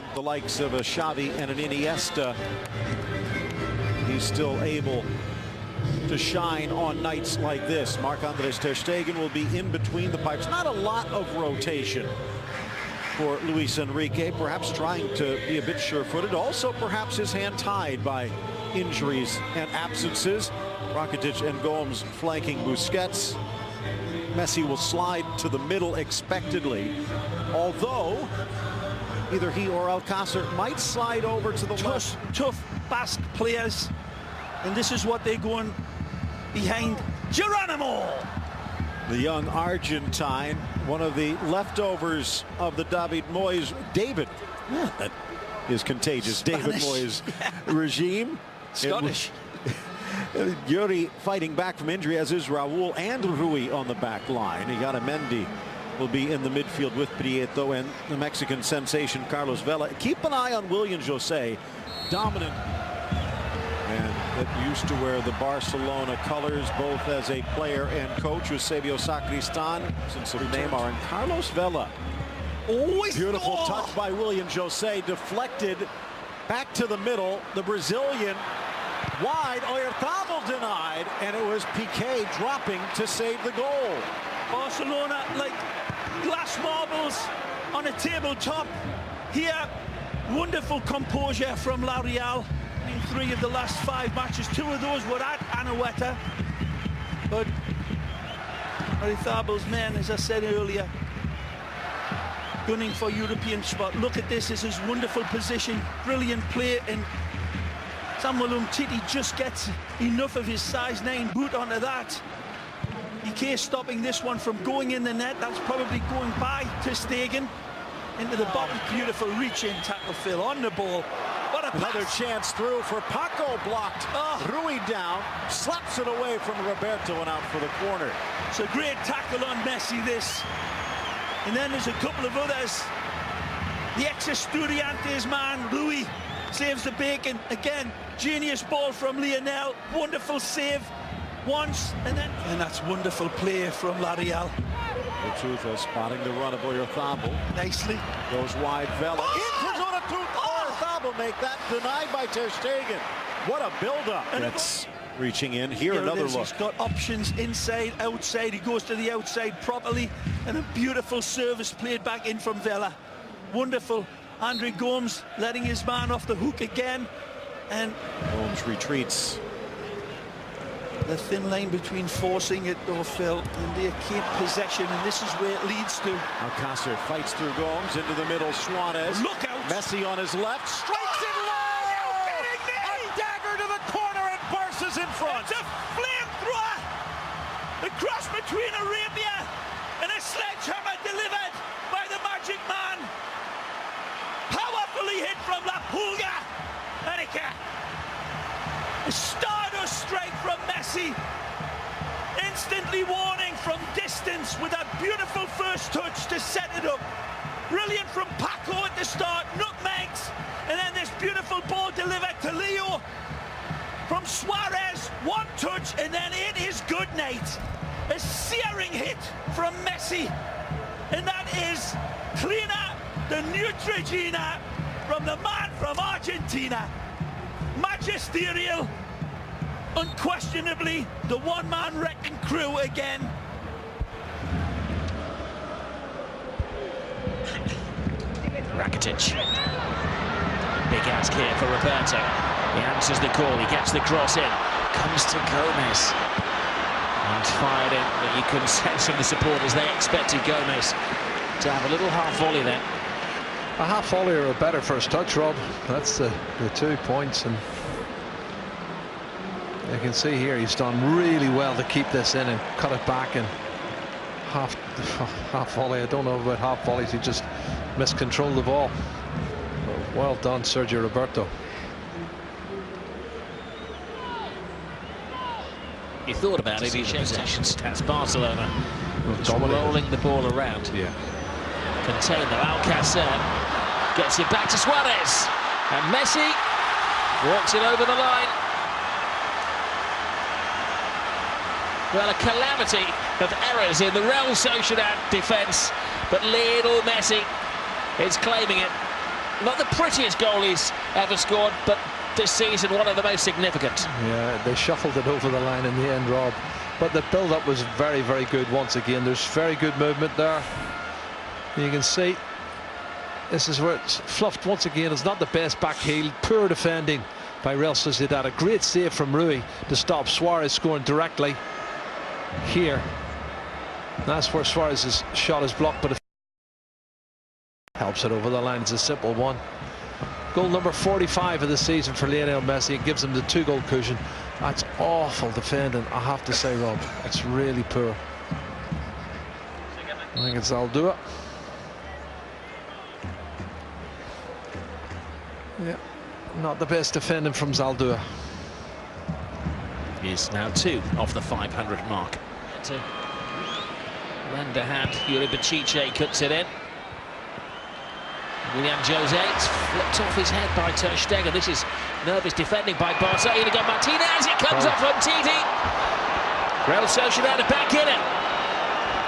behind the likes of a Xavi and an Iniesta, he's still able to shine on nights like this. Marc-André ter Stegen will be in between the pipes. Not a lot of rotation for Luis Enrique, perhaps trying to be a bit sure-footed. Also, perhaps his hand tied by injuries and absences. Rakitic and Gomes flanking Busquets. Messi will slide to the middle expectedly, although either he or Alcácer might slide over to the left. Tough Basque players, and this is what they're going behind. Geronimo, the young Argentine, one of the leftovers of the David Moyes, that is contagious, Spanish. David Moyes regime. Scottish. Yuri fighting back from injury, as is Raúl and Rui on the back line. Mendy will be in the midfield with Prieto and the Mexican sensation Carlos Vela. Keep an eye on William José, dominant and that used to wear the Barcelona colors both as a player and coach. Eusebio Sacristan, since of Neymar, and Carlos Vela. Beautiful touch by William José, deflected back to the middle. The Brazilian wide, Oyarzabal denied, and it was Piqué dropping to save the goal. Barcelona like glass marbles on a tabletop. Here, wonderful composure from La Real in 3 of the last 5 matches. 2 of those were at Anoeta. But Oyarzabal's men, as I said earlier, gunning for European spot. Look at this, this is wonderful position, brilliant play, and Samuel Umtiti just gets enough of his size 9 boot onto that. Piqué stopping this one from going in the net. That's probably going by ter Stegen into the bottom. Beautiful reach-in tackle, Phil, on the ball. What a another chance through for Paco, blocked. Rui down, slaps it away from Roberto and out for the corner. It's a great tackle on Messi, this. And then there's a couple of others. The ex-Estudiantes man, Rui, saves the bacon. Again, genius ball from Lionel. Wonderful save once, and that's wonderful play from La Real. Tufa spotting the run of Oyarzabal. Nicely. Goes wide, Vela. Oyarzabal make that, denied by ter Stegen. What a build-up. That's reaching in. Here, another look. He's got options inside, outside. He goes to the outside properly, and a beautiful service played back in from Vela. Wonderful. Andre Gomes letting his man off the hook again, and Gomes retreats. The thin line between forcing it, though, Phil, and they keep possession, and this is where it leads to. Alcácer fights through Gomes into the middle. Suarez. Look out! Messi on his left, strikes it low. A dagger to the corner, and Barca's in front. It's a flamethrower. The cross between Arabia and a sledgehammer delivered by the Magic Man. Powerfully hit from La Pulga. Erika. A stardust strike from Messi. Instantly warning from distance with a beautiful first touch to set it up. Brilliant from Paco at the start, nutmegs, and then this beautiful ball delivered to Leo from Suarez. One touch, and then it is good night. A searing hit from Messi, and that is cleaner than Neutrogena from the man from Argentina. Magisterial, unquestionably the one-man wrecking crew again. Rakitic. Big ask here for Roberto. He answers the call, he gets the cross in. Comes to Gomez. And fired in, but you can sense from the supporters they expected Gomez to have a little half volley there. A half volley or a better first touch, Rob. That's the 2 points, and you can see here he's done really well to keep this in and cut it back. And half volley, I don't know about half volleys, he just miscontrolled the ball. Well done, Sergio Roberto. You thought about it, he possessions. That's Barcelona. Just Dominated. rolling the ball around. Yeah. Contained though, Alcácer gets it back to Suarez, and Messi walks it over the line. Well, a calamity of errors in the Real Sociedad defence, but little Messi is claiming it Not the prettiest goal he's ever scored, but this season one of the most significant. Yeah, they shuffled it over the line in the end, Rob. But the build-up was very, very good once again. There's very good movement there. You can see this is where it's fluffed once again. It's not the best back heel. Poor defending by Real Sociedad. A great save from Rui to stop Suarez scoring directly here. That's where Suarez's shot is blocked, but helps it over the line. It's a simple one. Goal number 45 of the season for Lionel Messi. It gives him the 2-goal cushion. That's awful defending, I have to say, Rob. It's really poor. I think it's Zaldúa. Yeah, not the best defending from Zaldúa. He's now 2 off the 500 mark. To lend a hand, Yuri Bacice cuts it in. William Jose, it's flipped off his head by Ter Stegen. This is nervous defending by Barcelona. Inigo Martinez, it comes off on Titi. Real Sociedad are back in it.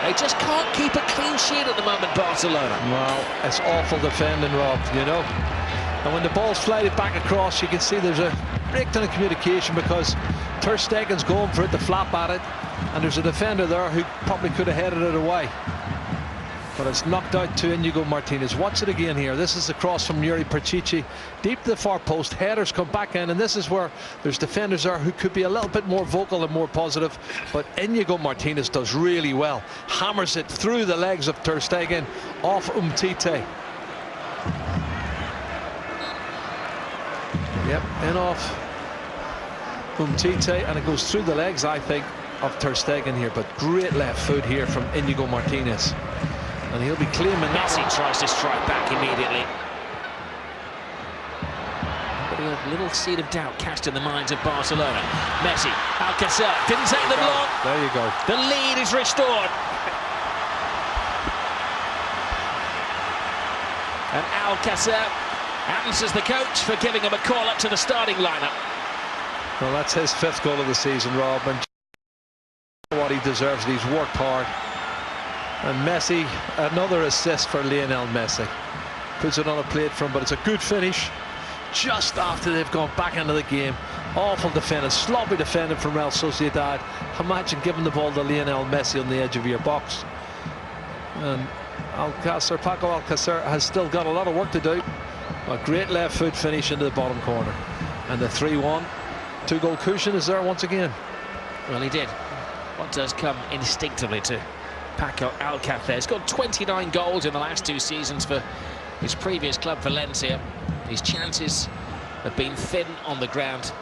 They just can't keep a clean sheet at the moment, Barcelona. Well, it's awful defending, Rob, you know. And when the ball's flighted back across, you can see there's a breakdown of communication because Ter Stegen's going for it to flap at it, and there's a defender there who probably could have headed it away. But it's knocked out to Inigo Martinez. Watch it again here. This is the cross from Yuri Bacice. Deep to the far post. Headers come back in, and this is where there's defenders there who could be a little bit more vocal and more positive. But Inigo Martinez does really well. Hammers it through the legs of Ter Stegen off Umtiti. Yep, in off Umtiti, and it goes through the legs, I think, of Ter Stegen here. But great left foot here from Inigo Martinez. And he'll be claiming that. Messi tries to strike back immediately. But a little seed of doubt cast in the minds of Barcelona. Messi, Alcacer, didn't take them long. There you go. The lead is restored. And Alcacer answers the coach for giving him a call up to the starting lineup. Well, that's his 5th goal of the season, Rob, and what he deserves. He's worked hard. And Messi, another assist for Lionel Messi. Puts it on a plate for him, but it's a good finish just after they've gone back into the game. Awful defending, sloppy defending from Real Sociedad. Imagine giving the ball to Lionel Messi on the edge of your box. And Paco Alcacer has still got a lot of work to do. A great left foot finish into the bottom corner. And the 3-1, 2-goal cushion is there once again. Well, he did what does come instinctively to Paco Alcacer. He's got 29 goals in the last 2 seasons for his previous club, Valencia. His chances have been thin on the ground.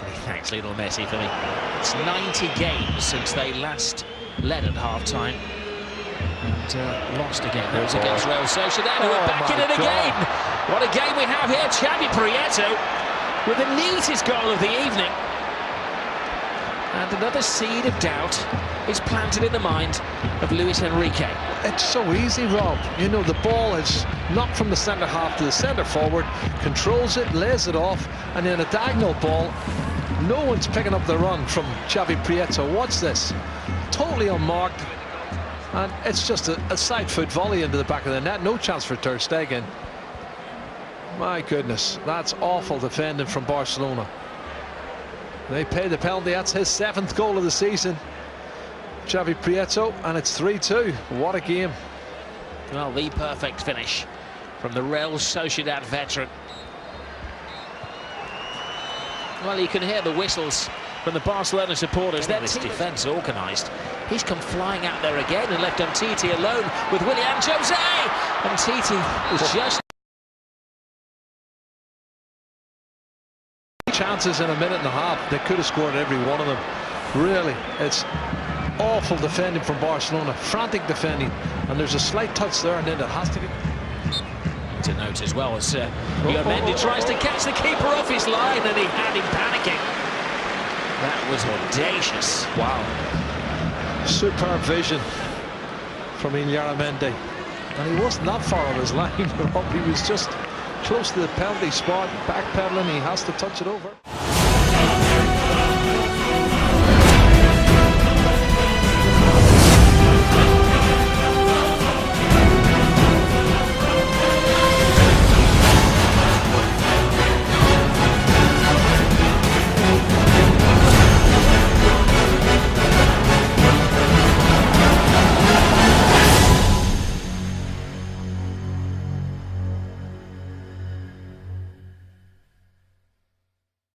He thanks Lionel Messi for me. It's 90 games since they last led at half-time and lost again. That was against Real Sociedad, who are back in it again. What a game we have here. Xavi Prieto with the neatest goal of the evening. And another seed of doubt is planted in the mind of Luis Enrique. It's so easy, Rob. You know, the ball is knocked from the centre half to the centre forward, controls it, lays it off, and then a diagonal ball. No one's picking up the run from Xavi Prieto. Watch this. Totally unmarked. And it's just a side foot volley into the back of the net. No chance for Ter Stegen. My goodness, that's awful defending from Barcelona. They pay the penalty. That's his 7th goal of the season, Xavi Prieto, and it's 3-2. What a game. Well, the perfect finish from the Real Sociedad veteran. Well, you can hear the whistles from the Barcelona supporters. This defence organised. He's come flying out there again and left Umtiti alone with William Jose. Umtiti was just... chances in a minute and a half. They could have scored every one of them. Really, it's awful defending from Barcelona. Frantic defending, and there's a slight touch there, and then it has to be. To note as well as Mendy tries to catch the keeper off his line, and he had him panicking. That was audacious. Wow. Superb vision from Mendy, and he wasn't that far on his line. He was just close to the penalty spot, backpedaling. He has to touch it over.